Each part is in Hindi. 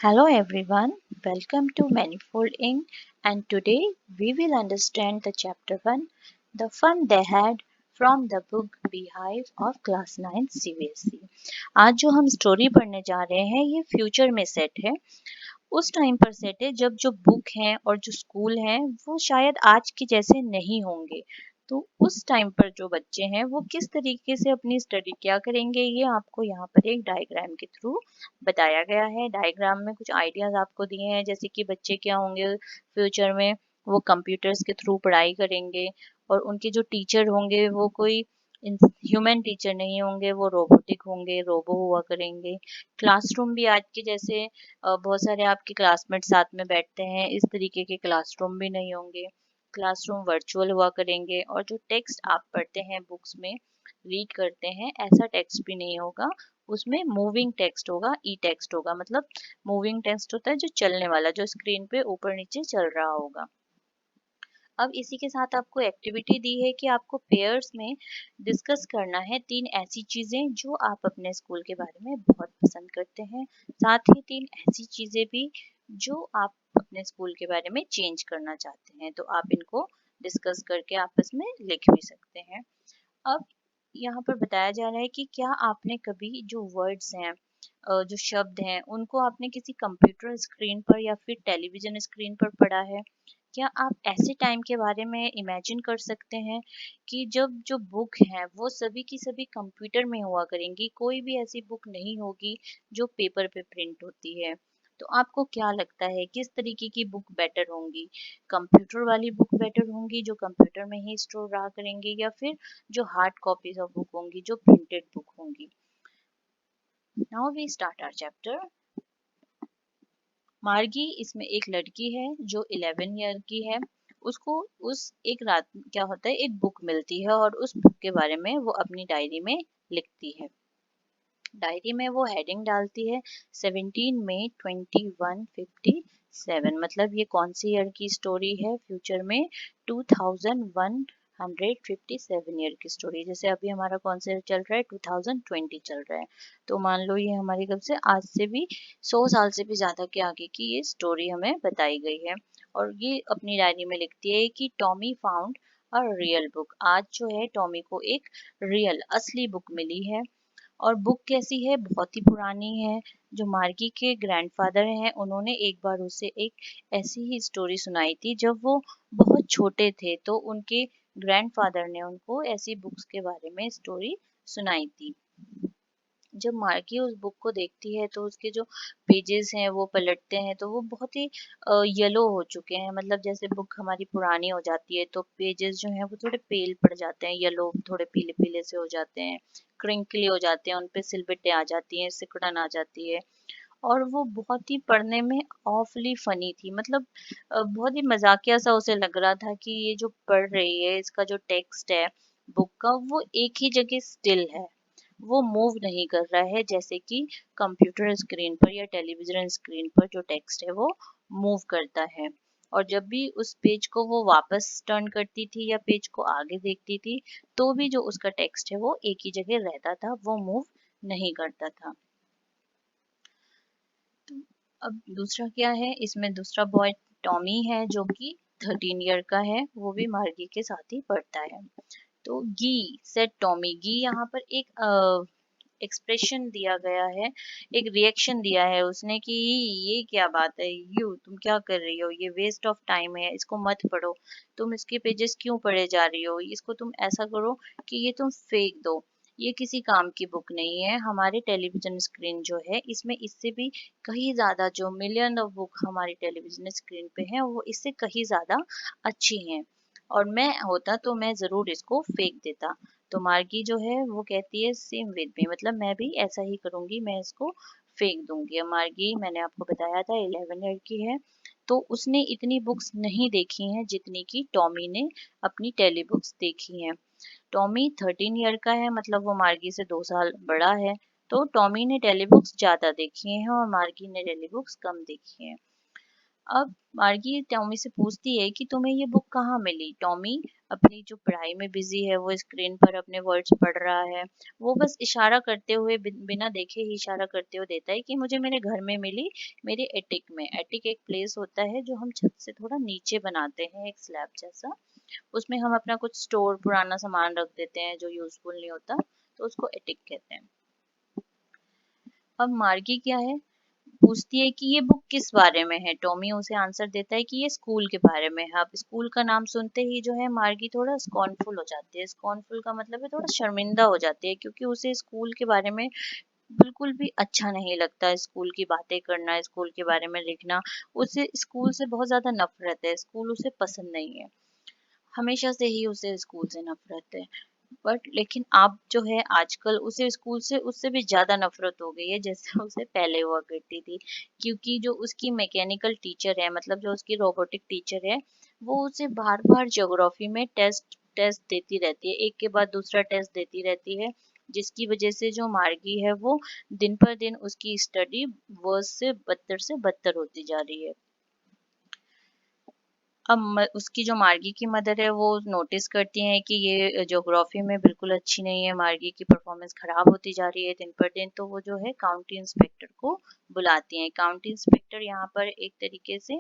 Hello everyone, welcome to Manifold Inc. And today we will understand the chapter 1, The Fun They Had from the book Beehive of Class 9 CBSE। आज जो हम स्टोरी पढ़ने जा रहे हैं ये फ्यूचर में सेट है। उस टाइम पर सेट है जब जो बुक हैं और जो स्कूल हैं वो शायद आज के जैसे नहीं होंगे। तो उस टाइम पर जो बच्चे हैं वो किस तरीके से अपनी स्टडी क्या करेंगे ये आपको यहाँ पर एक डायग्राम के थ्रू बताया गया है। डायग्राम में कुछ आइडियाज आपको दिए हैं, जैसे कि बच्चे क्या होंगे फ्यूचर में, वो कंप्यूटर्स के थ्रू पढ़ाई करेंगे और उनके जो टीचर होंगे वो कोई ह्यूमन टीचर नहीं होंगे, वो रोबोटिक होंगे, रोबो हुआ करेंगे। क्लासरूम भी आज के जैसे बहुत सारे आपके क्लासमेट साथ में बैठते हैं इस तरीके के क्लासरूम भी नहीं होंगे। क्लासरूम वर्चुअल हुआ करेंगे और जो टेक्स्ट आप पढ़ते हैं बुक्स में रीड करते हैं ऐसा टेक्स्ट भी नहीं होगा। उसमें मूविंग टेक्स्ट होगा, ई टेक्स्ट होगा। मतलब मूविंग टेक्स्ट होता है जो चलने वाला, जो स्क्रीन पे ऊपर नीचे चल रहा होगा। अब इसी के साथ आपको एक्टिविटी दी है कि आपको पेयर्स में डिस्कस करना है 3 ऐसी चीजें जो आप अपने स्कूल के बारे में बहुत पसंद करते हैं, साथ ही 3 ऐसी चीजें भी जो आप अपने स्कूल के बारे में चेंज करना चाहते हैं। तो आप इनको डिस्कस करके आपस में लिख भी सकते हैं। अब यहाँ पर बताया जा रहा है कि क्या आपने कभी जो वर्ड्स हैं, जो शब्द हैं, उनको आपने किसी कंप्यूटर स्क्रीन पर या फिर टेलीविजन स्क्रीन पर पढ़ा है? क्या आप ऐसे टाइम के बारे में इमेजिन कर सकते हैं कि जब जो बुक है वो सभी की सभी कंप्यूटर में हुआ करेंगी, कोई भी ऐसी बुक नहीं होगी जो पेपर पे प्रिंट होती है? तो आपको क्या लगता है किस तरीके की बुक बेटर होंगी? कंप्यूटर वाली बुक बेटर होंगी जो कंप्यूटर में ही स्टोर रहा करेंगी, या फिर जो हार्ड कॉपीज ऑफ बुक होंगी जो प्रिंटेड बुक होंगी? Now we start our chapter. मार्गी इसमें एक लड़की है जो 11 ईयर की है। उसको उस एक रात क्या होता है, एक बुक मिलती है और उस बुक के बारे में वो अपनी डायरी में लिखती है। डायरी में वो हेडिंग डालती है 17 मई 2157। मतलब ये कौन सी ईयर की स्टोरी है? फ्यूचर में 2157 ईयर की स्टोरी। जैसे अभी हमारा कौन सा चल रहा है, 2020 चल रहा है। तो मान लो ये हमारी कब से, आज से भी 100 साल से भी ज्यादा के आगे की ये स्टोरी हमें बताई गई है। और ये अपनी डायरी में लिखती है कि Tommy found a real book. आज जो है टॉमी को एक रियल असली बुक मिली है। और बुक कैसी है? बहुत ही पुरानी है। जो मार्गी के ग्रैंडफादर हैं उन्होंने एक बार उसे एक ऐसी ही स्टोरी सुनाई थी जब वो बहुत छोटे थे, तो उनके ग्रैंडफादर ने उनको ऐसी बुक्स के बारे में स्टोरी सुनाई थी। जब मार्गी उस बुक को देखती है तो उसके जो पेजेस हैं वो पलटते हैं तो वो बहुत ही येलो हो चुके हैं। मतलब जैसे बुक हमारी पुरानी हो जाती है तो पेजेस जो हैं वो थोड़े पेल पड़ जाते हैं, येलो, थोड़े पीले पीले से हो जाते हैं, क्रिंकली हो जाते हैं, उनपे सिलबट्टे आ जाती हैं, सिकुड़न आ जाती है। और वो बहुत ही पढ़ने में ऑफली फनी थी। मतलब बहुत ही मजाकिया सा उसे लग रहा था कि ये जो पढ़ रही है इसका जो टेक्स्ट है बुक का वो एक ही जगह स्टिल है, वो मूव नहीं कर रहा है जैसे कि कंप्यूटर स्क्रीन पर या टेलीविजन स्क्रीन पर जो टेक्स्ट है वो मूव करता है। और जब भी उस पेज को वो वापस टर्न करती थी या पेज को आगे देखती थी तो भी जो उसका टेक्स्ट है वो एक ही जगह रहता था, वो मूव नहीं करता था। अब दूसरा क्या है, इसमें दूसरा बॉय टॉमी है जो कि 13 ईयर का है, वो भी मार्गी के साथ ही पढ़ता है। तो गी सेड टॉमी, गी यहाँ पर एक एक्सप्रेशन दिया गया है, एक रिएक्शन दिया है उसने कि ये क्या बात है, यू तुम क्या कर रही हो, ये वेस्ट ऑफ टाइम है, इसको मत पढ़ो, तुम इसके पेजेस क्यों पढ़े जा रही हो, इसको तुम ऐसा करो कि ये तुम फेंक दो, ये किसी काम की बुक नहीं है। हमारे टेलीविजन स्क्रीन जो है इसमें इससे भी कहीं ज्यादा, जो मिलियन ऑफ बुक हमारी टेलीविजन स्क्रीन पे है वो इससे कहीं ज्यादा अच्छी हैं, और मैं होता तो मैं जरूर इसको फेंक देता। तो मार्गी जो है वो कहती है सेम विद मी, मतलब मैं भी ऐसा ही करूंगी, मैं इसको फेंक दूंगी। अब मार्गी मैंने आपको बताया था 11 ईयर की है, तो उसने इतनी बुक्स नहीं देखी हैं जितनी की टॉमी ने अपनी टेली बुक्स देखी हैं। टॉमी 13 ईयर का है, मतलब वो मार्गी से 2 साल बड़ा है। तो टॉमी ने टेली बुक्स ज्यादा देखी हैं और मार्गी ने टेली बुक्स कम देखी हैं। अब मार्गी टॉमी से पूछती है कि तुम्हें ये बुक कहाँ मिली? टॉमी अपनी जो पढ़ाई में बिजी है वो स्क्रीन पर अपने वर्ड्स पढ़ रहा है, वो बस इशारा करते हुए बिना देखे ही इशारा करते हुए देता है कि मुझे मेरे घर में मिली, मेरे एटिक में। एटिक एक प्लेस होता है जो हम छत से थोड़ा नीचे बनाते हैं, एक स्लैब जैसा। उसमें हम अपना कुछ स्टोर पुराना सामान रख देते हैं जो यूजफुल नहीं होता, तो उसको एटिक कहते हैं। अब मार्गी क्या है, पूछती है कि ये बुक किस बारे में है। टॉमी उसे आंसर देता है कि ये स्कूल के बारे में है। अब स्कूल का नाम सुनते ही जो है मार्गी थोड़ा स्कॉर्नफुल हो जाती है। स्कॉर्नफुल का मतलब है थोड़ा शर्मिंदा हो जाती है, क्योंकि उसे स्कूल के बारे में बिल्कुल भी अच्छा नहीं लगता। स्कूल की बातें करना, स्कूल के बारे में लिखना, उसे स्कूल से बहुत ज्यादा नफरत है। स्कूल उसे पसंद नहीं है, हमेशा से ही उसे स्कूल से नफरत है। बट लेकिन अब जो है आजकल उसे स्कूल से उससे भी ज्यादा नफरत हो गई है, जैसे उसे पहले हुआ करती थी। क्योंकि जो उसकी मैकेनिकल टीचर है, मतलब जो उसकी रोबोटिक टीचर है, वो उसे बार बार ज्योग्राफी में टेस्ट टेस्ट देती रहती है, एक के बाद दूसरा टेस्ट देती रहती है, जिसकी वजह से जो मार्गी है वो दिन पर दिन उसकी स्टडी वर्स से बदतर होती जा रही है। अब उसकी जो मार्गी की मदर है वो नोटिस करती हैं कि ये ज्योग्राफी में बिल्कुल अच्छी नहीं है, मार्गी की परफॉर्मेंस खराब होती जा रही है दिन पर दिन। तो वो जो है काउंटी इंस्पेक्टर को बुलाती हैं। काउंटी इंस्पेक्टर यहाँ पर एक तरीके से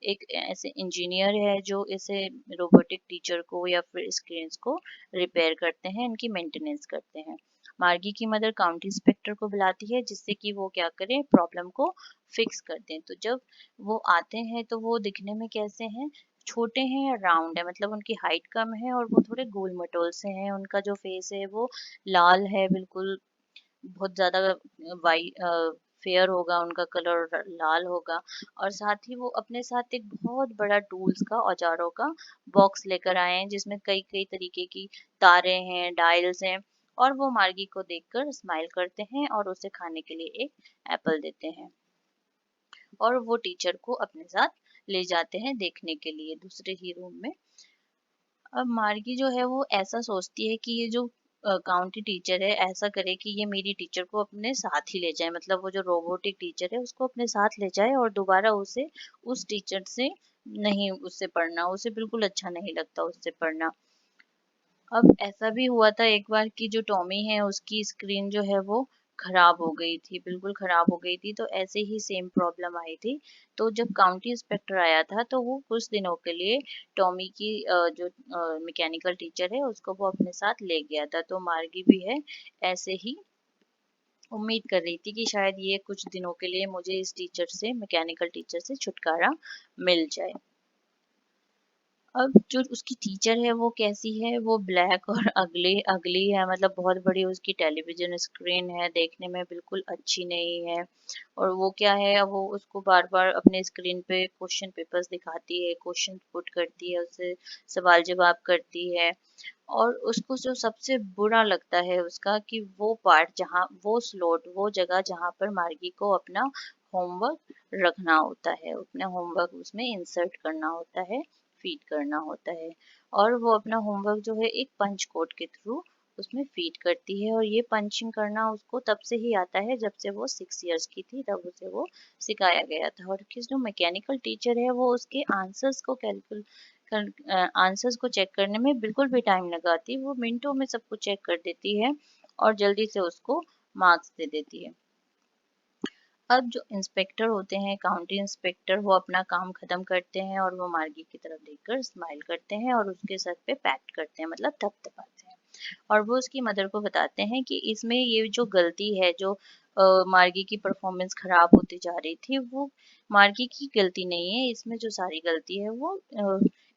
एक ऐसे इंजीनियर है जो इसे रोबोटिक टीचर को या फिर स्क्रीन्स को रिपेयर करते हैं, इनकी मेंटेनेंस करते हैं। मार्गी की मदर काउंटी इंस्पेक्टर को बुलाती है जिससे कि वो क्या करें, प्रॉब्लम को फिक्स कर दें। तो जब वो आते हैं तो वो दिखने में कैसे हैं, छोटे हैं या राउंड है, मतलब उनकी हाइट कम है और वो थोड़े गोल मटोल से हैं। उनका जो फेस है वो लाल है बिल्कुल, बहुत ज्यादा वाइट फेयर होगा उनका कलर, लाल होगा। और साथ ही वो अपने साथ एक बहुत बड़ा टूल्स का, औजारों का बॉक्स लेकर आए हैं जिसमें कई कई तरीके की तारे हैं, डायल्स हैं। और वो मार्गी को देखकर स्माइल करते हैं और उसे खाने के लिए एक एप्पल देते हैं, और वो टीचर को अपने साथ ले जाते हैं देखने के लिए दूसरे ही रूम में। अब मार्गी जो है वो ऐसा सोचती है कि ये जो काउंटी टीचर है ऐसा करे कि ये मेरी टीचर को अपने साथ ही ले जाए, मतलब वो जो रोबोटिक टीचर है उसको अपने साथ ले जाए और दोबारा उसे उस टीचर से नहीं, उससे पढ़ना उसे बिल्कुल अच्छा नहीं लगता उससे पढ़ना। अब ऐसा भी हुआ था एक बार कि जो टॉमी है उसकी स्क्रीन जो है वो खराब हो गई थी, बिल्कुल खराब हो गई थी। तो ऐसे ही सेम प्रॉब्लम आई थी। तो जब काउंटी इंस्पेक्टर आया था तो वो कुछ दिनों के लिए टॉमी की जो मैकेनिकल टीचर है उसको वो अपने साथ ले गया था। तो मार्गी भी है ऐसे ही उम्मीद कर रही थी कि शायद ये कुछ दिनों के लिए मुझे इस टीचर से, मैकेनिकल टीचर से छुटकारा मिल जाए। अब जो उसकी टीचर है वो कैसी है, वो ब्लैक और अगली अगली है, मतलब बहुत बड़ी उसकी टेलीविजन स्क्रीन है, देखने में बिल्कुल अच्छी नहीं है। और वो क्या है, वो उसको बार बार अपने स्क्रीन पे क्वेश्चन पेपर्स दिखाती है, क्वेश्चन पुट करती है, उससे सवाल जवाब करती है। और उसको जो सबसे बुरा लगता है उसका कि वो पार्ट जहाँ, वो स्लॉट, वो जगह जहाँ पर मार्गी को अपना होमवर्क रखना होता है, अपना होमवर्क उसमें इंसर्ट करना होता है, फीड करना होता है। और वो अपना होमवर्क जो है एक पंच कोड के थ्रू उसमें फीड करती है। और ये पंचिंग करना उसको तब से ही आता है जब से वो 6 इयर्स की थी, तब उसे वो सिखाया गया था। और किस जो मैकेनिकल टीचर है वो उसके आंसर्स को आंसर्स को चेक करने में बिल्कुल भी टाइम लगाती, वो मिनटों में सब कुछ चेक कर देती है और जल्दी से उसको मार्क्स दे देती है। अब जो इंस्पेक्टर होते हैं, काउंटी इंस्पेक्टर, वो अपना काम खत्म करते हैं और वो मार्गी की तरफ देखकर स्माइल करते हैं और उसके सर पे पैट करते हैं, मतलब थपथपाते हैं। और वो उसकी मदर को बताते हैं कि इसमें ये जो गलती है, जो मार्गी की परफॉर्मेंस खराब होती जा रही थी, वो मार्गी की गलती नहीं है, इसमें जो सारी गलती है वो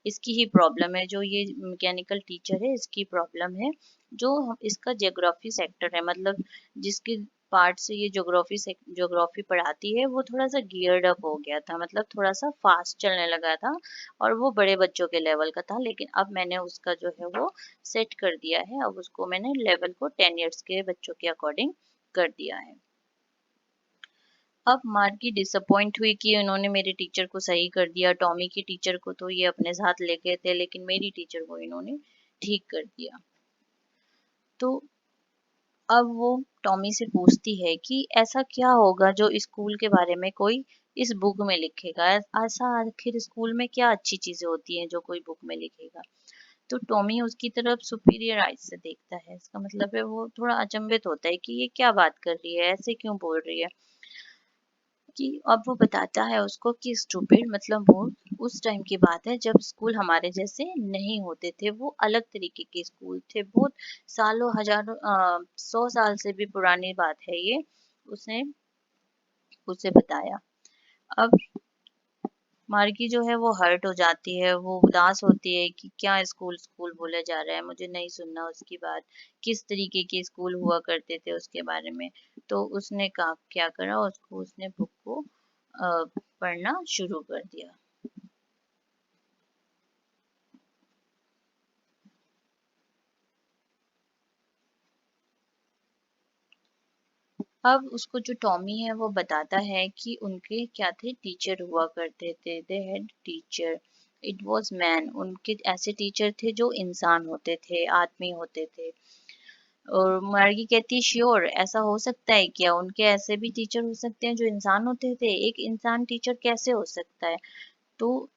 इसकी ही प्रॉब्लम है। जो ये मैकेनिकल टीचर है इसकी प्रॉब्लम है। जो इसका ज्योग्राफी सेक्टर है, मतलब जिसके पार्ट से ये ज्योग्राफी पढ़ाती है, वो थोड़ा सा गियर्ड अप हो गया था, मतलब थोड़ा सा फास्ट चलने लगा था और वो बड़े बच्चों के लेवल का था। लेकिन अब मैंने उसका जो है वो सेट कर दिया है, अब उसको मैंने लेवल को 10 इयर्स के बच्चों के अकॉर्डिंग कर दिया है। अब मार्गी डिसअपॉइंट हुई कि उन्होंने मेरे टीचर को सही कर दिया, टॉमी की टीचर को तो ये अपने साथ ले गए थे लेकिन मेरी टीचर को इन्होंने ठीक कर दिया। तो अब वो टॉमी से पूछती है कि ऐसा क्या होगा जो स्कूल के बारे में कोई इस बुक में लिखेगा, ऐसा आखिर स्कूल में क्या अच्छी चीजें होती हैं जो कोई बुक में लिखेगा। तो टॉमी उसकी तरफ सुपीरियर आइज से देखता है। इसका मतलब है वो थोड़ा अचंभित होता है कि ये क्या बात कर रही है, ऐसे क्यों बोल रही है। कि अब वो बताता है उसको कि स्टूपिड मतलब वो उस टाइम की बात है जब स्कूल हमारे जैसे नहीं होते थे, वो अलग तरीके के स्कूल थे, बहुत सालों हजारों 100 साल से भी पुरानी बात है ये। उसने उसे बताया। अब मार्गी जो है वो हर्ट हो जाती है, वो उदास होती है कि क्या स्कूल स्कूल बोला जा रहा है, मुझे नहीं सुनना उसकी बात, किस तरीके के स्कूल हुआ करते थे उसके बारे में। तो उसने क्या करा, उसको उसने बुक को पढ़ना शुरू कर दिया। अब उसको जो टॉमी है वो बताता है कि उनके क्या थे, टीचर हुआ करते थे, they had teacher, it was man. उनके ऐसे टीचर थे जो इंसान होते थे, आदमी होते थे। और मार्गी कहती है श्योर, ऐसा हो सकता है क्या, उनके ऐसे भी टीचर हो सकते हैं जो इंसान होते थे, एक इंसान टीचर कैसे हो सकता है। तो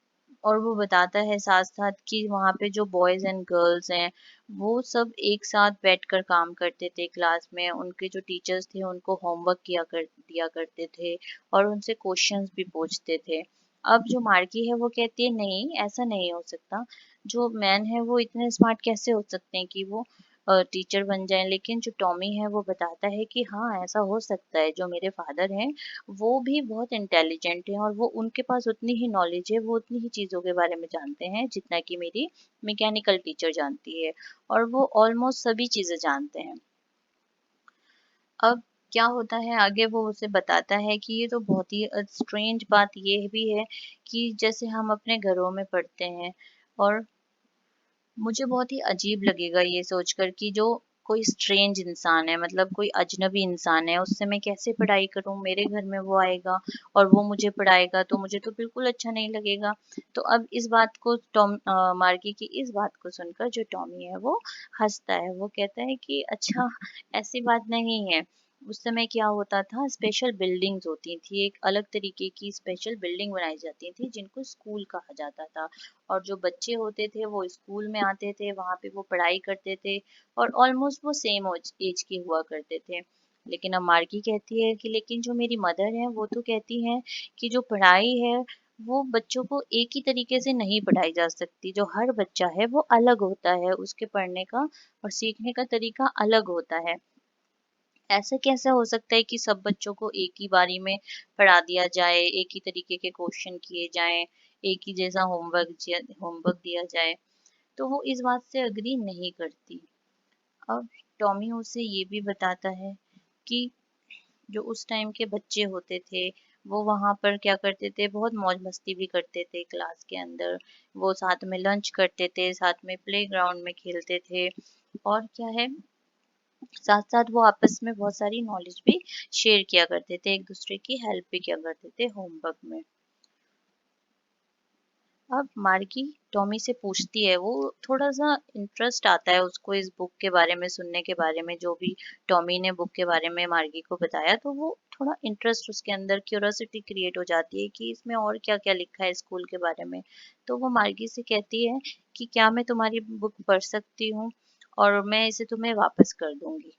और वो बताता है साथ साथ कि वहाँ पे जो बॉयज एंड गर्ल्स हैं वो सब एक साथ बैठकर काम करते थे क्लास में, उनके जो टीचर्स थे उनको होमवर्क दिया करते थे और उनसे क्वेश्चंस भी पूछते थे। अब जो मार्की है वो कहती है नहीं, ऐसा नहीं हो सकता, जो मैन है वो इतने स्मार्ट कैसे हो सकते हैं कि वो टीचर बन जाएं। लेकिन जो टॉमी है वो बताता है कि हाँ ऐसा हो सकता है, जो मेरे फादर हैं वो भी बहुत इंटेलिजेंट हैं और वो उनके पास उतनी ही नॉलेज है, वो उतनी ही चीज़ों के बारे में जानते हैं जितना कि मेरी मैकेनिकल टीचर जानती है, और वो ऑलमोस्ट सभी चीज़ें जानते हैं। अब क्या होता है आगे, वो उसे बताता है कि ये तो बहुत ही स्ट्रेंज बात ये भी है कि जैसे हम अपने घरों में पढ़ते हैं, और मुझे बहुत ही अजीब लगेगा ये सोचकर कि जो कोई स्ट्रेंज इंसान है, मतलब कोई अजनबी इंसान है, उससे मैं कैसे पढ़ाई करूं, मेरे घर में वो आएगा और वो मुझे पढ़ाएगा तो मुझे तो बिल्कुल अच्छा नहीं लगेगा। तो अब इस बात को मार्गी की इस बात को सुनकर जो टॉमी है वो हंसता है, वो कहता है कि अच्छा ऐसी बात नहीं है। उस समय क्या होता था, स्पेशल बिल्डिंग्स होती थी, एक अलग तरीके की स्पेशल बिल्डिंग बनाई जाती थी जिनको स्कूल कहा जाता था, और जो बच्चे होते थे वो स्कूल में आते थे, वहाँ पे वो पढ़ाई करते थे और ऑलमोस्ट वो सेम एज के हुआ करते थे। लेकिन अब मार्गी कहती है कि लेकिन जो मेरी मदर है वो तो कहती हैं कि जो पढ़ाई है वो बच्चों को एक ही तरीके से नहीं पढ़ाई जा सकती, जो हर बच्चा है वो अलग होता है, उसके पढ़ने का और सीखने का तरीका अलग होता है। ऐसा कैसे हो सकता है कि सब बच्चों को एक ही बारी में पढ़ा दिया जाए, एक ही तरीके के क्वेश्चन किए जाएं, एक ही जैसा होमवर्क दिया जाए। तो वो इस बात से अग्री नहीं करती। अब टॉमी उसे ये भी बताता है कि जो उस टाइम के बच्चे होते थे वो वहां पर क्या करते थे, बहुत मौज मस्ती भी करते थे क्लास के अंदर, वो साथ में लंच करते थे, साथ में प्लेग्राउंड में खेलते थे, और क्या है, साथ साथ वो आपस में बहुत सारी नॉलेज भी शेयर किया करते थे, एक दूसरे की हेल्प भी किया करते थे होमवर्क में। अब मार्गी टॉमी से पूछती है, वो थोड़ा सा इंटरेस्ट आता है उसको इस बुक के बारे में सुनने के बारे में, जो भी टॉमी ने बुक के बारे में मार्गी को बताया, तो वो थोड़ा इंटरेस्ट उसके अंदर, क्यूरोसिटी क्रिएट हो जाती है कि इसमें और क्या क्या लिखा है स्कूल के बारे में। तो वो मार्गी से कहती है कि क्या मैं तुम्हारी बुक पढ़ सकती हूँ, और मैं इसे तुम्हें वापस कर दूंगी।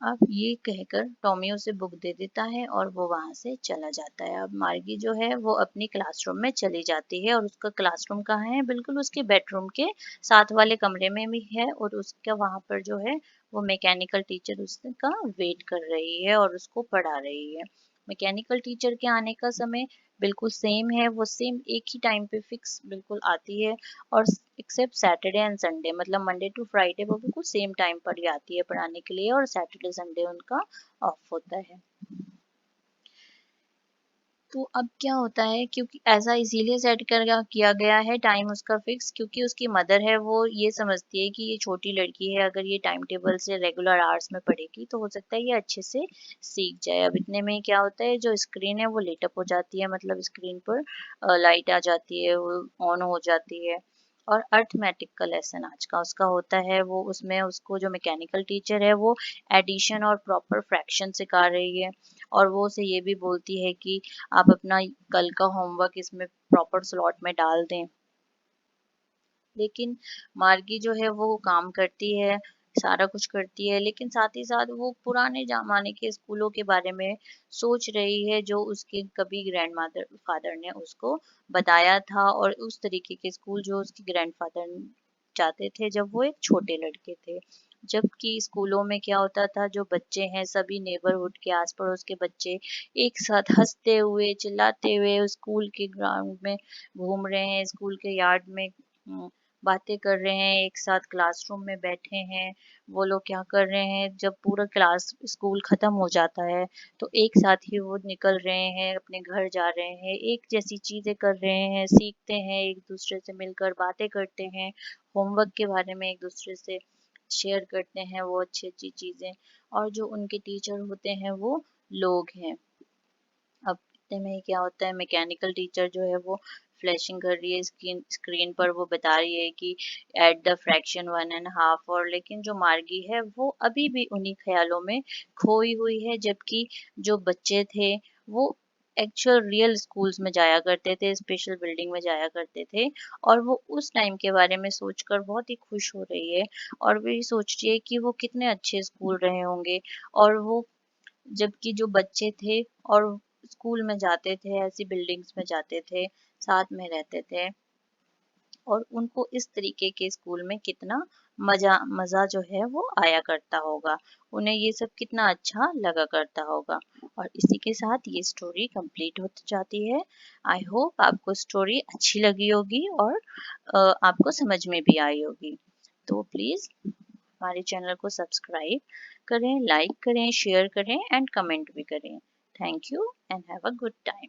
अब ये कहकर टॉमी उसे बुक दे देता है और वो वहां से चला जाता है। अब मार्गी जो है वो अपनी क्लासरूम में चली जाती है, और उसका क्लासरूम कहाँ है, बिल्कुल उसके बेडरूम के साथ वाले कमरे में भी है, और उसका वहां पर जो है वो मैकेनिकल टीचर उसका वेट कर रही है और उसको पढ़ा रही है। मैकेनिकल टीचर के आने का समय बिल्कुल सेम है, वो सेम एक ही टाइम पे फिक्स बिल्कुल आती है, और एक्सेप्ट सैटरडे एंड संडे, मतलब मंडे टू फ्राइडे वो बिल्कुल सेम टाइम पर ही आती है पढ़ाने के लिए, और सैटरडे संडे उनका ऑफ होता है। तो अब क्या होता है, क्योंकि ऐसा इसीलिए सेट कर किया गया है टाइम उसका फिक्स, क्योंकि उसकी मदर है वो ये समझती है कि ये छोटी लड़की है, अगर ये टाइम टेबल से रेगुलर आवर्स में पढ़ेगी तो हो सकता है ये अच्छे से सीख जाए। अब इतने में क्या होता है, जो स्क्रीन है वो लेट अप हो जाती है, मतलब स्क्रीन पर लाइट आ जाती है, वो ऑन हो जाती है, और अर्थमेटिक का लेसन आज का उसका होता है, वो उसमें उसको जो मैकेनिकल टीचर है वो एडिशन और प्रॉपर फ्रैक्शन सिखा रही है, और वो उसे ये भी बोलती है कि आप अपना कल का होमवर्क इसमें प्रॉपर स्लॉट में डाल दें। लेकिन मार्गी जो है वो काम करती है, सारा कुछ करती है, लेकिन साथ ही साथ वो पुराने जमाने के स्कूलों के बारे में सोच रही है जो उसके कभी ग्रैंडमदर फादर ने उसको बताया था, और उस तरीके के स्कूल जो उसके ग्रैंडफादर जाते थे जब वो एक छोटे लड़के थे। जबकि स्कूलों में क्या होता था, जो बच्चे हैं सभी नेबरहुड के आस पड़ोस के बच्चे एक साथ हंसते हुए चिल्लाते हुए स्कूल के ग्राउंड में घूम रहे हैं, स्कूल के यार्ड में बातें कर रहे हैं, एक साथ क्लासरूम में बैठे हैं। वो लोग क्या कर रहे हैं, जब पूरा क्लास स्कूल खत्म हो जाता है तो एक साथ ही वो निकल रहे हैं, अपने घर जा रहे हैं, एक जैसी चीजें कर रहे हैं, सीखते हैं, एक दूसरे से मिलकर बातें करते हैं, होमवर्क के बारे में एक दूसरे से शेयर करते हैं वो अच्छी अच्छी चीजें। और जो उनके टीचर होते हैं वो लोग हैं। अब इतने में ही क्या होता है, मैकेनिकल टीचर जो है वो फ्लैशिंग कर रही है स्क्रीन स्क्रीन पर, वो बता रही है कि एट द फ्रैक्शन 1.5, और लेकिन जो मार्गी है वो अभी भी उन्हीं ख्यालों में खोई हुई है। जबकि जो बच्चे थे वो एक्चुअल रियल स्कूल्स में जाया करते थे, स्पेशल बिल्डिंग में जाया करते थे, और वो उस टाइम के बारे में सोचकर बहुत ही खुश हो रही है, और वो ये सोच रही है कि वो कितने अच्छे स्कूल रहे होंगे। और वो जबकि जो बच्चे थे और स्कूल में जाते थे, ऐसी बिल्डिंग्स में जाते थे, साथ में रहते थे, और उनको इस तरीके के स्कूल में कितना मजा मजा जो है वो आया करता होगा, उन्हें ये सब कितना अच्छा लगा करता होगा। और इसी के साथ ये स्टोरी कंप्लीट हो जाती है। आई होप आपको स्टोरी अच्छी लगी होगी और आपको समझ में भी आई होगी। तो प्लीज हमारे चैनल को सब्सक्राइब करें, लाइक करें, शेयर करें एंड कमेंट भी करें। Thank you and have a good time.